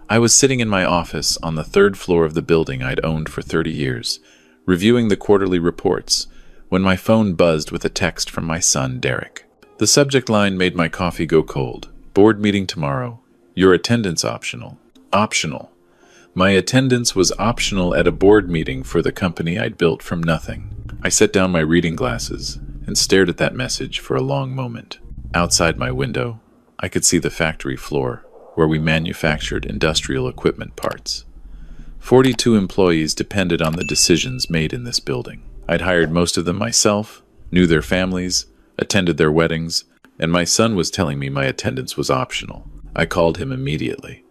I was sitting in my office on the third floor of the building I'd owned for 30 years, reviewing the quarterly reports, when my phone buzzed with a text from my son, Derek. The subject line made my coffee go cold. Board meeting tomorrow. Your attendance optional. Optional. My attendance was optional at a board meeting for the company I'd built from nothing. I set down my reading glasses and stared at that message for a long moment. Outside my window, I could see the factory floor where we manufactured industrial equipment parts. 42 employees depended on the decisions made in this building. I'd hired most of them myself, knew their families, attended their weddings, and my son was telling me my attendance was optional. I called him immediately.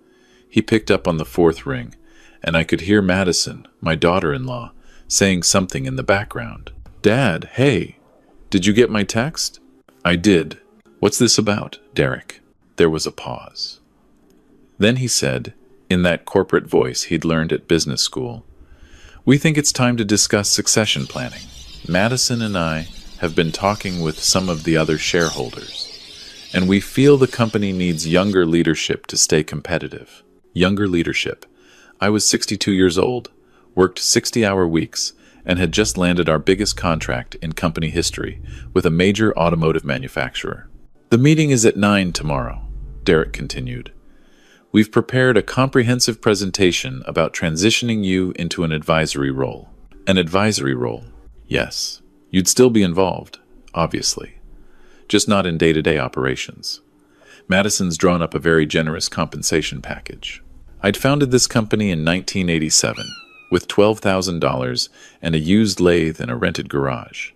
He picked up on the fourth ring, and I could hear Madison, my daughter-in-law, saying something in the background. "Dad, hey, did you get my text?" "I did. What's this about, Derek?" There was a pause. Then he said, in that corporate voice he'd learned at business school, "We think it's time to discuss succession planning. Madison and I have been talking with some of the other shareholders, and we feel the company needs younger leadership to stay competitive." Younger leadership. I was 62 years old, worked 60-hour weeks, and had just landed our biggest contract in company history with a major automotive manufacturer. "The meeting is at 9 tomorrow," Derek continued. "We've prepared a comprehensive presentation about transitioning you into an advisory role." An advisory role? Yes. You'd still be involved, obviously, just not in day-to-day operations. Madison's drawn up a very generous compensation package. I'd founded this company in 1987 with $12,000 and a used lathe in a rented garage.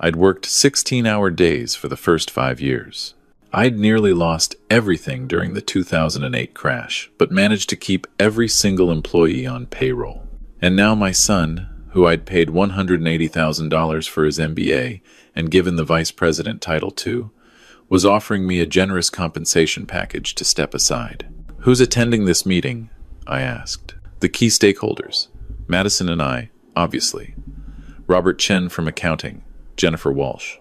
I'd worked 16-hour days for the first 5 years. I'd nearly lost everything during the 2008 crash, but managed to keep every single employee on payroll. And now my son, who I'd paid $180,000 for his MBA and given the vice president title to, was offering me a generous compensation package to step aside. "Who's attending this meeting?" I asked. "The key stakeholders. Madison and I, obviously. Robert Chen from accounting, Jennifer Walsh.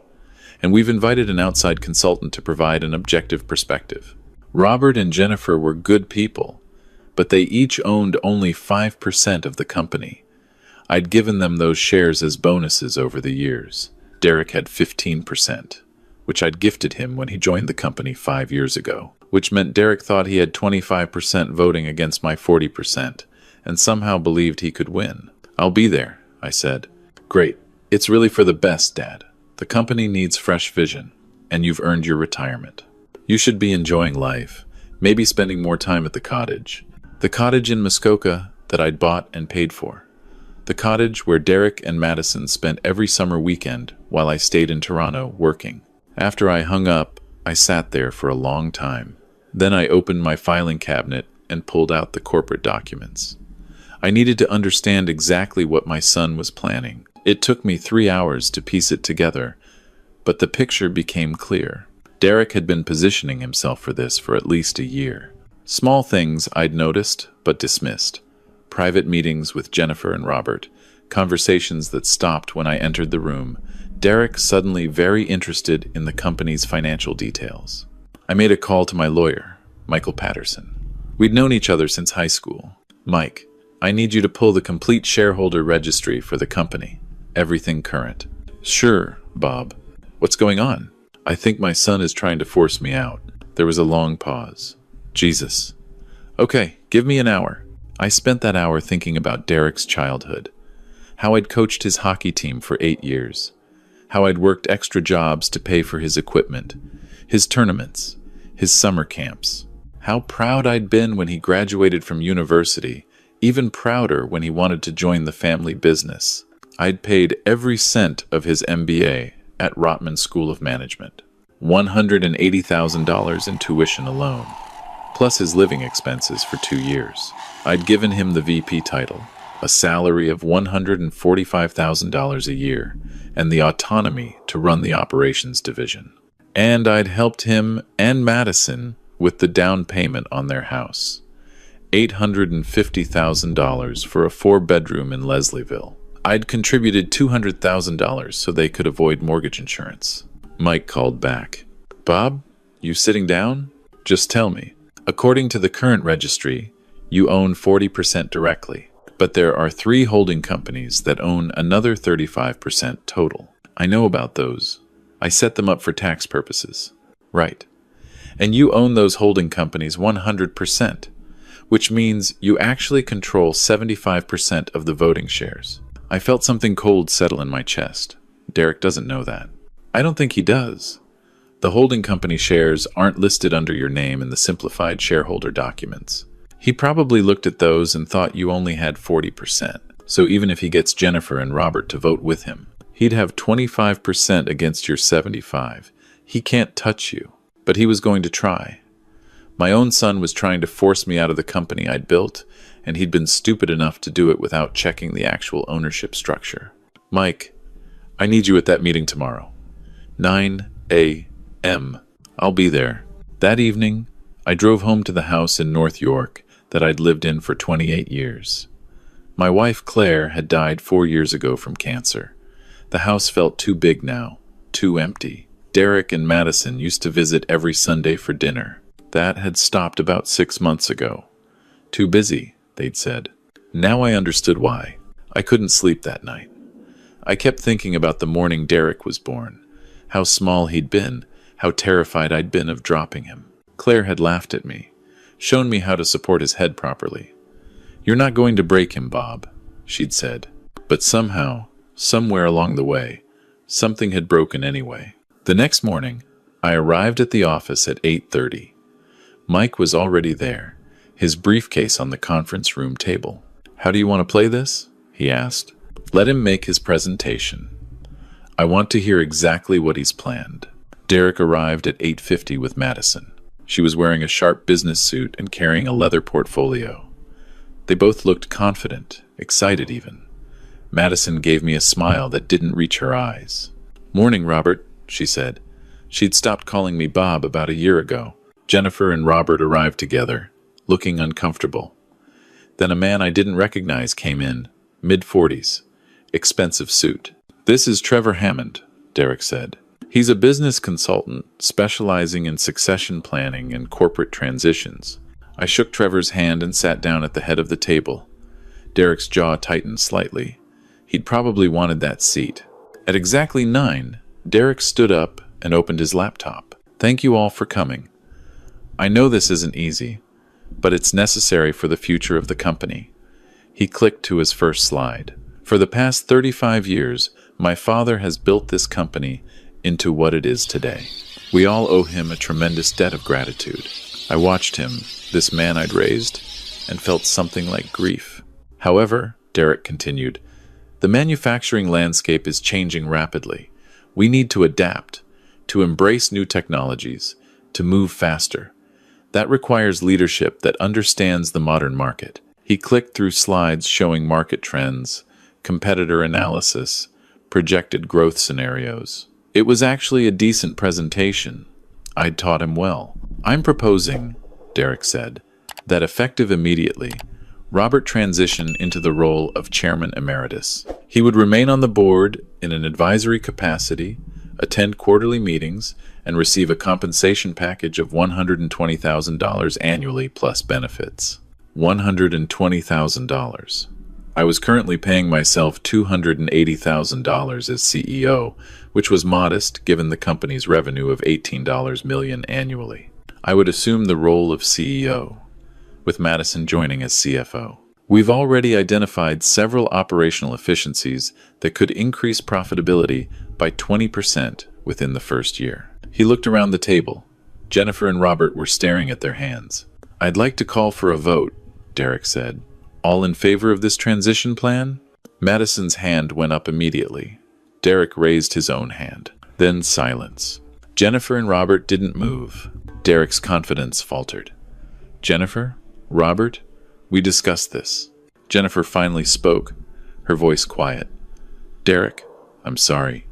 And we've invited an outside consultant to provide an objective perspective." Robert and Jennifer were good people, but they each owned only 5% of the company. I'd given them those shares as bonuses over the years. Derek had 15%, which I'd gifted him when he joined the company 5 years ago, which meant Derek thought he had 25% voting against my 40%, and somehow believed he could win. "I'll be there," I said. "Great. It's really for the best, Dad. The company needs fresh vision, and you've earned your retirement. You should be enjoying life, maybe spending more time at the cottage." The cottage in Muskoka that I'd bought and paid for. The cottage where Derek and Madison spent every summer weekend while I stayed in Toronto working. After I hung up, I sat there for a long time. Then I opened my filing cabinet and pulled out the corporate documents. I needed to understand exactly what my son was planning. It took me 3 hours to piece it together, but the picture became clear. Derek had been positioning himself for this for at least a year. Small things I'd noticed but dismissed. Private meetings with Jennifer and Robert, conversations that stopped when I entered the room, Derek suddenly very interested in the company's financial details. I made a call to my lawyer, Michael Patterson. We'd known each other since high school. "Mike, I need you to pull the complete shareholder registry for the company. Everything current." "Sure, Bob. What's going on?" "I think my son is trying to force me out." There was a long pause. "Jesus. Okay, give me an hour." I spent that hour thinking about Derek's childhood, how I'd coached his hockey team for 8 years, how I'd worked extra jobs to pay for his equipment, his tournaments, his summer camps, how proud I'd been when he graduated from university, even prouder when he wanted to join the family business. I'd paid every cent of his MBA at Rotman School of Management, $180,000 in tuition alone, plus his living expenses for 2 years. I'd given him the VP title, a salary of $145,000 a year, and the autonomy to run the operations division. And I'd helped him and Madison with the down payment on their house, $850,000 for a 4-bedroom in Leslieville. I'd contributed $200,000 so they could avoid mortgage insurance. Mike called back. "Bob, you sitting down? Just tell me. According to the current registry, You own 40% directly, but there are 3 holding companies that own another 35% total. I know about those. I set them up for tax purposes. Right. And you own those holding companies 100%, which means you actually control 75% of the voting shares. I felt something cold settle in my chest. Derek doesn't know that. I don't think he does. The holding company shares aren't listed under your name in the simplified shareholder documents. He probably looked at those and thought you only had 40%. So even if he gets Jennifer and Robert to vote with him, he'd have 25% against your 75. He can't touch you, but he was going to try. My own son was trying to force me out of the company I'd built, and he'd been stupid enough to do it without checking the actual ownership structure. Mike, I need you at that meeting tomorrow. 9 a.m. I'll be there. That evening, I drove home to the house in North York that I'd lived in for 28 years. My wife, Claire, had died 4 years ago from cancer. The house felt too big now, too empty. Derek and Madison used to visit every Sunday for dinner. That had stopped about 6 months ago. Too busy, they'd said. Now I understood why. I couldn't sleep that night. I kept thinking about the morning Derek was born, how small he'd been, how terrified I'd been of dropping him. Claire had laughed at me, shown me how to support his head properly. "You're not going to break him, Bob," she'd said. But somehow, somewhere along the way, something had broken anyway. The next morning, I arrived at the office at 8:30. Mike was already there, his briefcase on the conference room table. "How do you want to play this?" he asked. "Let him make his presentation. I want to hear exactly what he's planned." Derek arrived at 8:50 with Madison. She was wearing a sharp business suit and carrying a leather portfolio. They both looked confident, excited even. Madison gave me a smile that didn't reach her eyes. "Morning, Robert," she said. She'd stopped calling me Bob about a year ago. Jennifer and Robert arrived together, looking uncomfortable. Then a man I didn't recognize came in, mid-40s, expensive suit. "This is Trevor Hammond," Derek said. "He's a business consultant specializing in succession planning and corporate transitions." I shook Trevor's hand and sat down at the head of the table. Derek's jaw tightened slightly. He'd probably wanted that seat. At exactly 9, Derek stood up and opened his laptop. "Thank you all for coming. I know this isn't easy, but it's necessary for the future of the company." He clicked to his first slide. "For the past 35 years, my father has built this company into what it is today. We all owe him a tremendous debt of gratitude." I watched him, this man I'd raised, and felt something like grief. "However," Derek continued, "the manufacturing landscape is changing rapidly. We need to adapt, to embrace new technologies, to move faster. That requires leadership that understands the modern market." He clicked through slides showing market trends, competitor analysis, projected growth scenarios. It was actually a decent presentation. I'd taught him well. "I'm proposing," Derek said, "that effective immediately, Robert transition into the role of Chairman Emeritus. He would remain on the board in an advisory capacity, attend quarterly meetings, and receive a compensation package of $120,000 annually plus benefits." $120,000. I was currently paying myself $280,000 as CEO, which was modest given the company's revenue of $18 million annually. I would assume the role of CEO, with Madison joining as CFO. "We've already identified several operational efficiencies that could increase profitability by 20% within the first year." He looked around the table. Jennifer and Robert were staring at their hands. "I'd like to call for a vote," Derek said. "All in favor of this transition plan?" Madison's hand went up immediately. Derek raised his own hand. Then silence. Jennifer and Robert didn't move. Derek's confidence faltered. "Jennifer? Robert? We discussed this." Jennifer finally spoke, her voice quiet. "Derek, I'm sorry.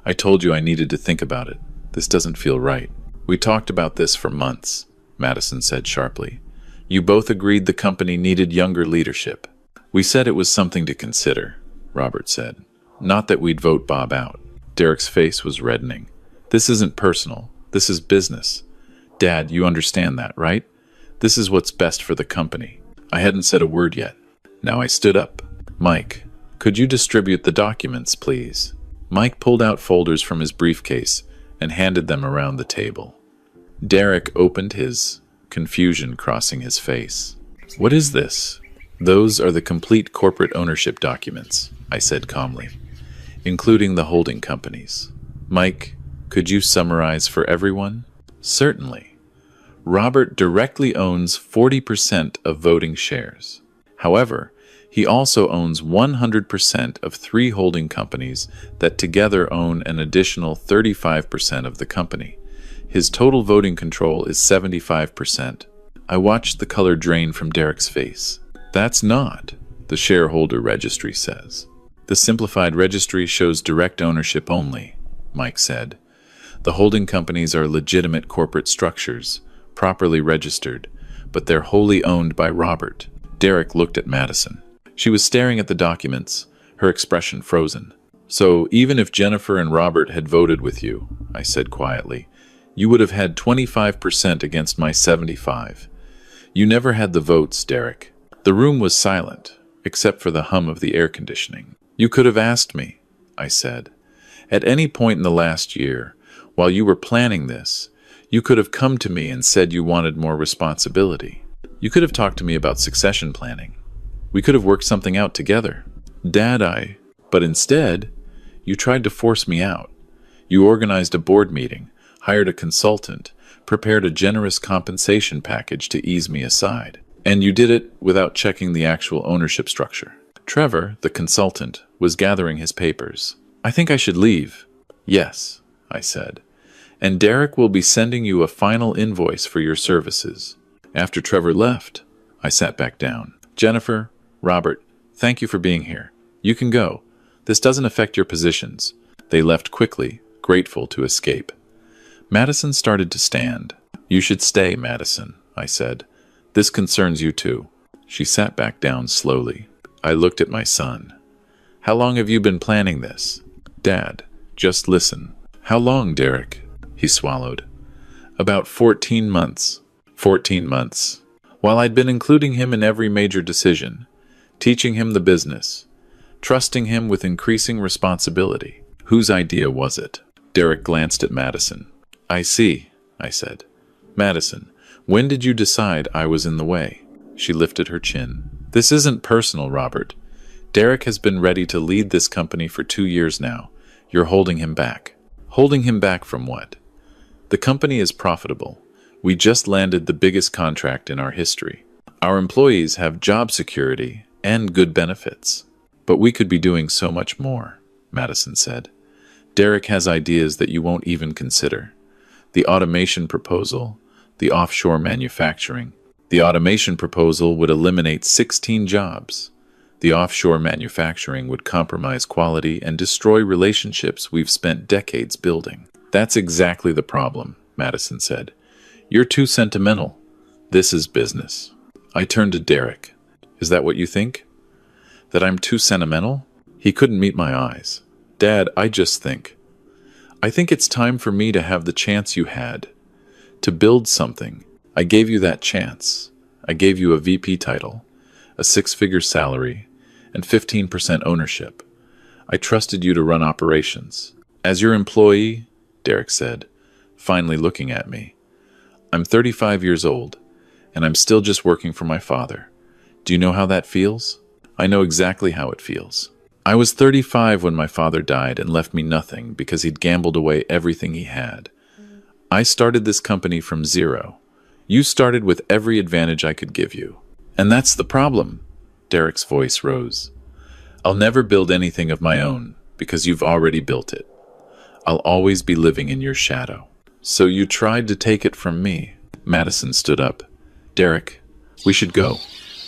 I told you I needed to think about it. This doesn't feel right." "We talked about this for months," Madison said sharply. "You both agreed the company needed younger leadership." "We said it was something to consider," Robert said. "Not that we'd vote Bob out." Derek's face was reddening. "This isn't personal. This is business. Dad, you understand that, right? This is what's best for the company." I hadn't said a word yet. Now I stood up. Mike, could you distribute the documents, please? Mike pulled out folders from his briefcase and handed them around the table. Derek opened his, confusion crossing his face. What is this? Those are the complete corporate ownership documents, I said calmly, including the holding companies. Mike, could you summarize for everyone? Certainly. Robert directly owns 40% of voting shares. However, he also owns 100% of 3 holding companies that together own an additional 35% of the company. His total voting control is 75%. I watched the color drain from Derek's face. That's not, the shareholder registry says. The simplified registry shows direct ownership only, Mike said. The holding companies are legitimate corporate structures, properly registered, but they're wholly owned by Robert. Derek looked at Madison. She was staring at the documents, her expression frozen. So even if Jennifer and Robert had voted with you, I said quietly, you would have had 25% against my 75%. You never had the votes, Derek. The room was silent, except for the hum of the air conditioning. You could have asked me, I said. At any point in the last year, while you were planning this, you could have come to me and said you wanted more responsibility. You could have talked to me about succession planning. We could have worked something out together. Dad, but instead, you tried to force me out. You organized a board meeting, hired a consultant, prepared a generous compensation package to ease me aside. And you did it without checking the actual ownership structure. Trevor, the consultant, was gathering his papers. I think I should leave. Yes, I said. And Derek will be sending you a final invoice for your services. After Trevor left, I sat back down. Jennifer, Robert, thank you for being here. You can go. This doesn't affect your positions. They left quickly, grateful to escape. Madison started to stand. You should stay, Madison, I said. This concerns you too. She sat back down slowly. I looked at my son. How long have you been planning this? Dad, just listen. How long, Derek? He swallowed. About 14 months. 14 months. While I'd been including him in every major decision, teaching him the business, trusting him with increasing responsibility. Whose idea was it? Derek glanced at Madison. I see, I said. Madison, when did you decide I was in the way? She lifted her chin. This isn't personal, Robert. Derek has been ready to lead this company for 2 years now. You're holding him back. Holding him back from what? The company is profitable. We just landed the biggest contract in our history. Our employees have job security and good benefits. But we could be doing so much more, Madison said. Derek has ideas that you won't even consider. The automation proposal, the offshore manufacturing. The automation proposal would eliminate 16 jobs. The offshore manufacturing would compromise quality and destroy relationships we've spent decades building. That's exactly the problem, Madison said. You're too sentimental. This is business. I turned to Derek. Is that what you think? That I'm too sentimental? He couldn't meet my eyes. Dad, I think it's time for me to have the chance you had. To build something. I gave you that chance. I gave you a VP title, a 6-figure salary, and 15% ownership. I trusted you to run operations. As your employee, Derek said, finally looking at me. I'm 35 years old, and I'm still just working for my father. Do you know how that feels? I know exactly how it feels. I was 35 when my father died and left me nothing because he'd gambled away everything he had. I started this company from zero. You started with every advantage I could give you. And that's the problem. Derek's voice rose. I'll never build anything of my own because you've already built it. I'll always be living in your shadow. So you tried to take it from me. Madison stood up. Derek, we should go.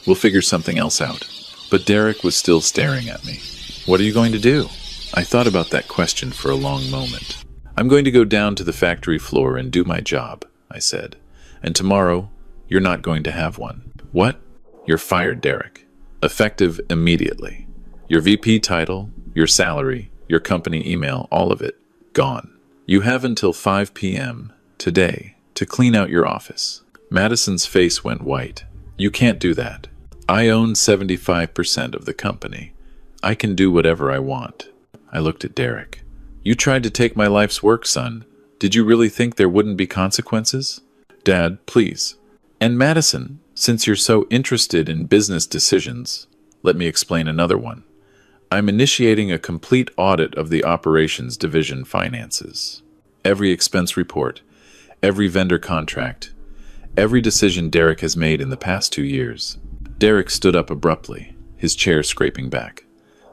We'll figure something else out. But Derek was still staring at me. What are you going to do? I thought about that question for a long moment. I'm going to go down to the factory floor and do my job, I said. And tomorrow, you're not going to have one. What? You're fired, Derek. Effective immediately. Your VP title, your salary, your company email, all of it, gone. You have until 5 p.m. today to clean out your office. Madison's face went white. You can't do that. I own 75% of the company. I can do whatever I want. I looked at Derek. You tried to take my life's work, son. Did you really think there wouldn't be consequences? Dad, please. And Madison, since you're so interested in business decisions, let me explain another one. I'm initiating a complete audit of the operations division finances. Every expense report, every vendor contract, every decision Derek has made in the past 2 years. Derek stood up abruptly, his chair scraping back.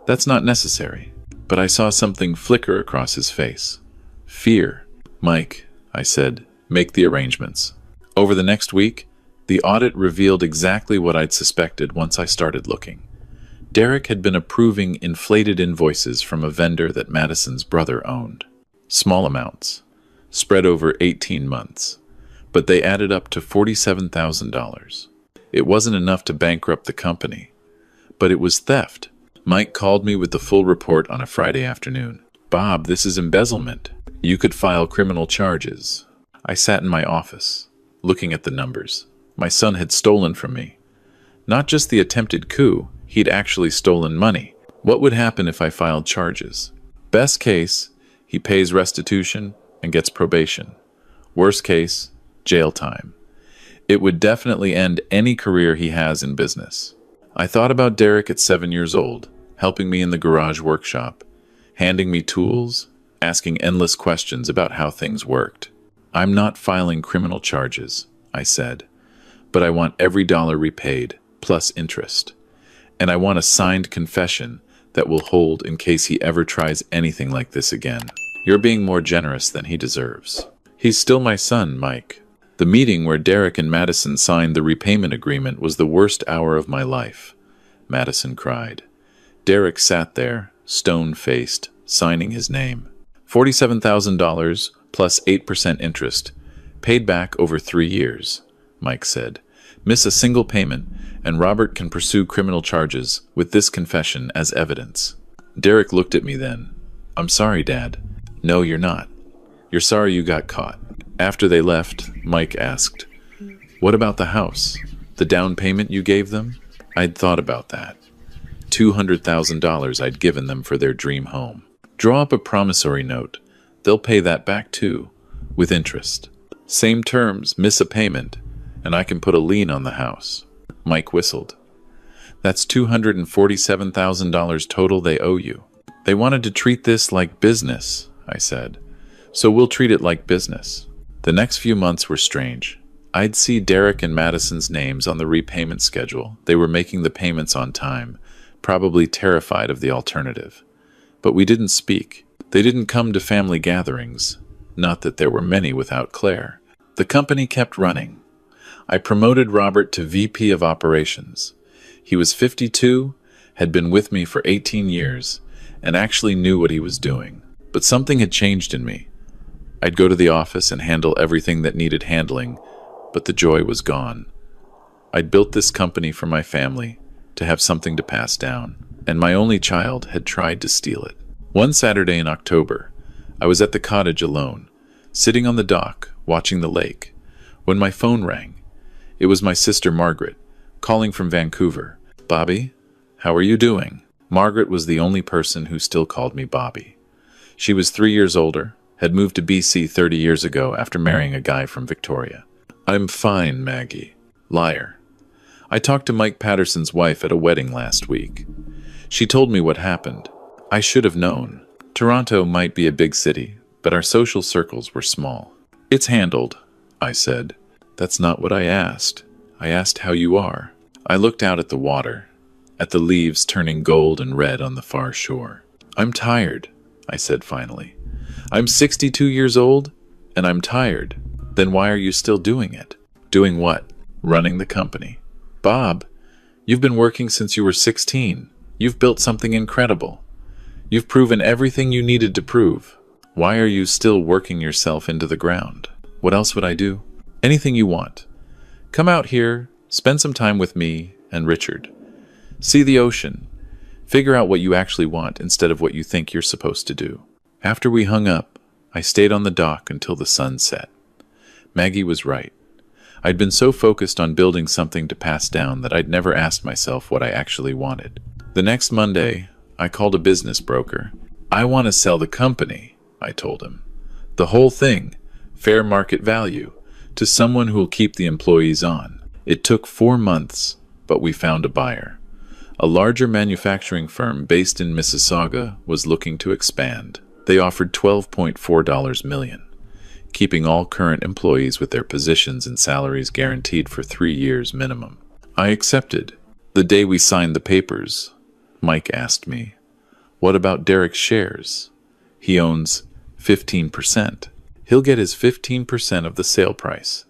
That's not necessary. But I saw something flicker across his face. Fear. Mike, I said, make the arrangements. Over the next week, the audit revealed exactly what I'd suspected once I started looking. Derek had been approving inflated invoices from a vendor that Madison's brother owned. Small amounts, spread over 18 months, but they added up to $47,000. It wasn't enough to bankrupt the company, but it was theft. Mike called me with the full report on a Friday afternoon. Bob, this is embezzlement. You could file criminal charges. I sat in my office, looking at the numbers. My son had stolen from me. Not just the attempted coup, he'd actually stolen money. What would happen if I filed charges? Best case, he pays restitution and gets probation. Worst case, jail time. It would definitely end any career he has in business. I thought about Derek at 7 years old, helping me in the garage workshop, handing me tools, asking endless questions about how things worked. I'm not filing criminal charges, I said, but I want every dollar repaid, plus interest. And I want a signed confession that will hold in case he ever tries anything like this again. You're being more generous than he deserves. He's still my son, Mike. The meeting where Derek and Madison signed the repayment agreement was the worst hour of my life. Madison cried. Derek sat there, stone-faced, signing his name. $47,000 plus 8% interest, paid back over 3 years, Mike said. Miss a single payment, and Robert can pursue criminal charges with this confession as evidence. Derek looked at me then. I'm sorry, Dad. No, you're not. You're sorry you got caught. After they left, Mike asked, what about the house? The down payment you gave them? I'd thought about that. $200,000 I'd given them for their dream home. Draw up a promissory note. They'll pay that back too, with interest. Same terms, miss a payment, and I can put a lien on the house. Mike whistled. That's $247,000 total they owe you. They wanted to treat this like business, I said. So we'll treat it like business. The next few months were strange. I'd see Derek and Madison's names on the repayment schedule. They were making the payments on time, probably terrified of the alternative. But we didn't speak. They didn't come to family gatherings. Not that there were many without Claire. The company kept running. I promoted Robert to VP of Operations. He was 52, had been with me for 18 years, and actually knew what he was doing. But something had changed in me. I'd go to the office and handle everything that needed handling, but the joy was gone. I'd built this company for my family, to have something to pass down, and my only child had tried to steal it. One Saturday in October, I was at the cottage alone, sitting on the dock, watching the lake, when my phone rang. It was my sister Margaret, calling from Vancouver. Bobby, how are you doing? Margaret was the only person who still called me Bobby. She was 3 years older, had moved to BC 30 years ago after marrying a guy from Victoria. I'm fine, Maggie. Liar. I talked to Mike Patterson's wife at a wedding last week. She told me what happened. I should have known. Toronto might be a big city, but our social circles were small. It's handled, I said. That's not what I asked. I asked how you are. I looked out at the water, at the leaves turning gold and red on the far shore. I'm tired, I said finally. I'm 62 years old, and I'm tired. Then why are you still doing it? Doing what? Running the company. Bob, you've been working since you were 16. You've built something incredible. You've proven everything you needed to prove. Why are you still working yourself into the ground? What else would I do? Anything you want. Come out here, spend some time with me and Richard. See the ocean. Figure out what you actually want instead of what you think you're supposed to do. After we hung up, I stayed on the dock until the sun set. Maggie was right. I'd been so focused on building something to pass down that I'd never asked myself what I actually wanted. The next Monday, I called a business broker. "I want to sell the company," I told him. "The whole thing, fair market value, to someone who will keep the employees on." It took 4 months, but we found a buyer. A larger manufacturing firm based in Mississauga was looking to expand. They offered $12.4 million, keeping all current employees with their positions and salaries guaranteed for 3 years minimum. I accepted. The day we signed the papers, Mike asked me, "What about Derek's shares? He owns 15%. He'll get his 15% of the sale price.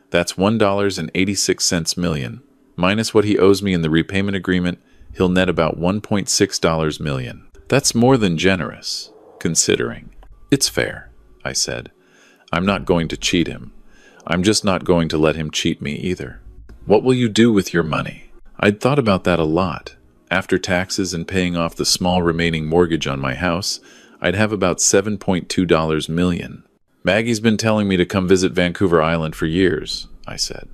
That's $1.86 million. Minus what he owes me in the repayment agreement, he'll net about $1.6 million. That's more than generous, considering." "It's fair," I said. "I'm not going to cheat him. I'm just not going to let him cheat me either." "What will you do with your money?" I'd thought about that a lot. After taxes and paying off the small remaining mortgage on my house, I'd have about $7.2 million. "Maggie's been telling me to come visit Vancouver Island for years," I said.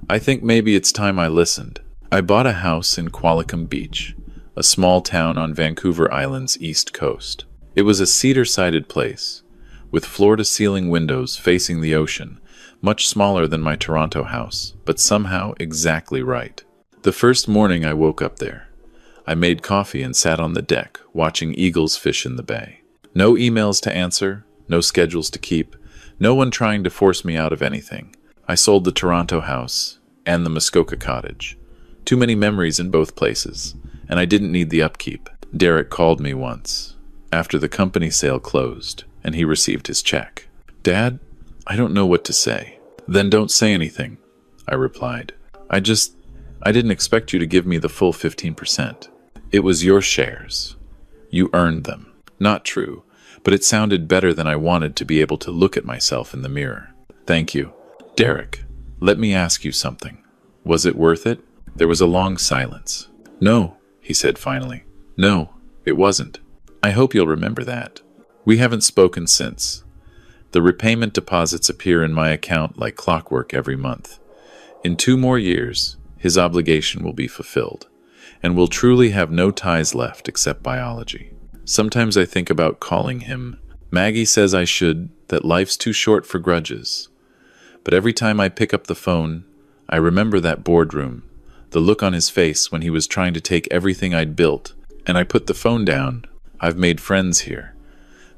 "I think maybe it's time I listened." I bought a house in Qualicum Beach, a small town on Vancouver Island's east coast. It was a cedar-sided place, with floor-to-ceiling windows facing the ocean, much smaller than my Toronto house, but somehow exactly right. The first morning I woke up there, I made coffee and sat on the deck, watching eagles fish in the bay. No emails to answer, no schedules to keep, no one trying to force me out of anything. I sold the Toronto house and the Muskoka cottage. Too many memories in both places, and I didn't need the upkeep. Derek called me once, after the company sale closed, and he received his check. "Dad, I don't know what to say." "Then don't say anything," I replied. I didn't expect you to give me the full 15%. It was your shares. You earned them." Not true, but it sounded better than I wanted to be able to look at myself in the mirror. "Thank you." "Derek, let me ask you something. Was it worth it?" There was a long silence. "No," he said finally. "No, it wasn't. I hope you'll remember that." We haven't spoken since. The repayment deposits appear in my account like clockwork every month. In 2 more years, his obligation will be fulfilled, and we'll truly have no ties left except biology. Sometimes I think about calling him. Maggie says I should, that life's too short for grudges. But every time I pick up the phone, I remember that boardroom, the look on his face when he was trying to take everything I'd built, and I put the phone down. I've made friends here.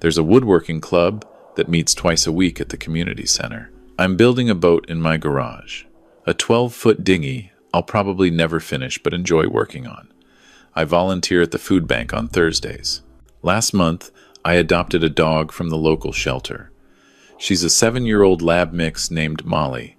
There's a woodworking club that meets twice a week at the community center. I'm building a boat in my garage, a 12-foot dinghy I'll probably never finish but enjoy working on. I volunteer at the food bank on Thursdays. Last month, I adopted a dog from the local shelter. She's a 7-year-old lab mix named Molly,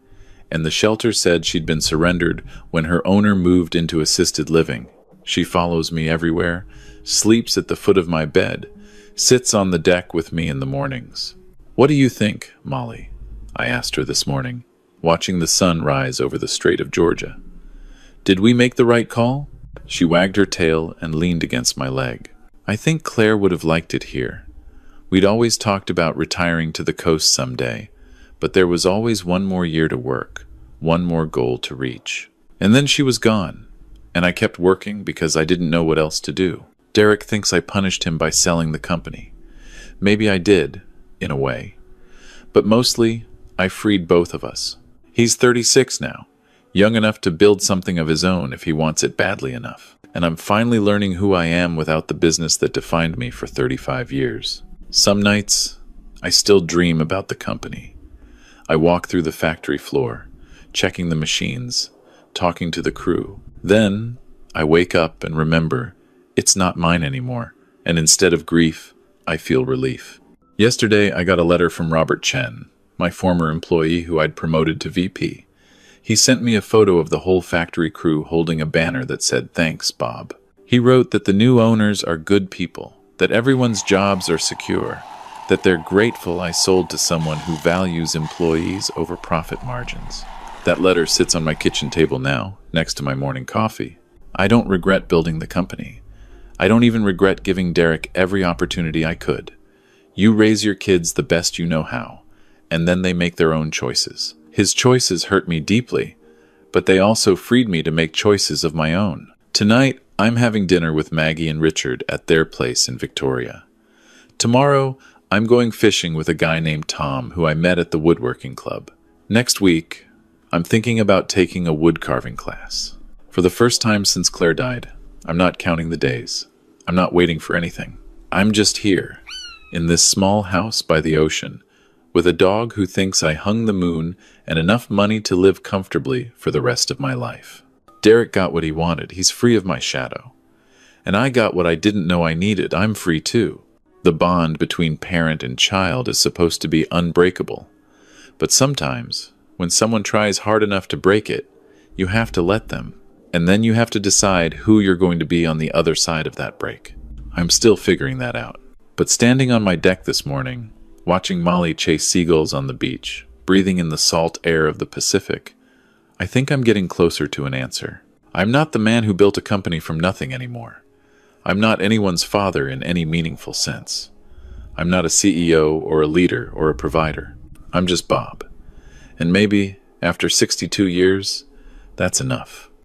and the shelter said she'd been surrendered when her owner moved into assisted living. She follows me everywhere, sleeps at the foot of my bed, sits on the deck with me in the mornings. "What do you think, Molly?" I asked her this morning, watching the sun rise over the Strait of Georgia. "Did we make the right call?" She wagged her tail and leaned against my leg. "I think Claire would have liked it here. We'd always talked about retiring to the coast someday, but there was always 1 more year to work, 1 more goal to reach. And then she was gone, and I kept working because I didn't know what else to do. Derek thinks I punished him by selling the company. Maybe I did, in a way. But mostly, I freed both of us. He's 36 now, young enough to build something of his own if he wants it badly enough. And I'm finally learning who I am without the business that defined me for 35 years. Some nights, I still dream about the company. I walk through the factory floor, checking the machines, talking to the crew. Then, I wake up and remember it's not mine anymore, and instead of grief, I feel relief. Yesterday, I got a letter from Robert Chen, my former employee who I'd promoted to VP. He sent me a photo of the whole factory crew holding a banner that said, "Thanks, Bob." He wrote that the new owners are good people, that everyone's jobs are secure, that they're grateful I sold to someone who values employees over profit margins. That letter sits on my kitchen table now, next to my morning coffee. I don't regret building the company. I don't even regret giving Derek every opportunity I could. You raise your kids the best you know how, and then they make their own choices. His choices hurt me deeply, but they also freed me to make choices of my own. Tonight, I'm having dinner with Maggie and Richard at their place in Victoria. Tomorrow, I'm going fishing with a guy named Tom who I met at the woodworking club. Next week, I'm thinking about taking a wood carving class. For the first time since Claire died, I'm not counting the days. I'm not waiting for anything. I'm just here, in this small house by the ocean, with a dog who thinks I hung the moon and enough money to live comfortably for the rest of my life. Derek got what he wanted. He's free of my shadow. And I got what I didn't know I needed. I'm free too. The bond between parent and child is supposed to be unbreakable. But sometimes, when someone tries hard enough to break it, you have to let them. And then you have to decide who you're going to be on the other side of that break. I'm still figuring that out. But standing on my deck this morning, watching Molly chase seagulls on the beach, breathing in the salt air of the Pacific, I think I'm getting closer to an answer. I'm not the man who built a company from nothing anymore. I'm not anyone's father in any meaningful sense. I'm not a CEO or a leader or a provider. I'm just Bob. And maybe, after 62 years, that's enough.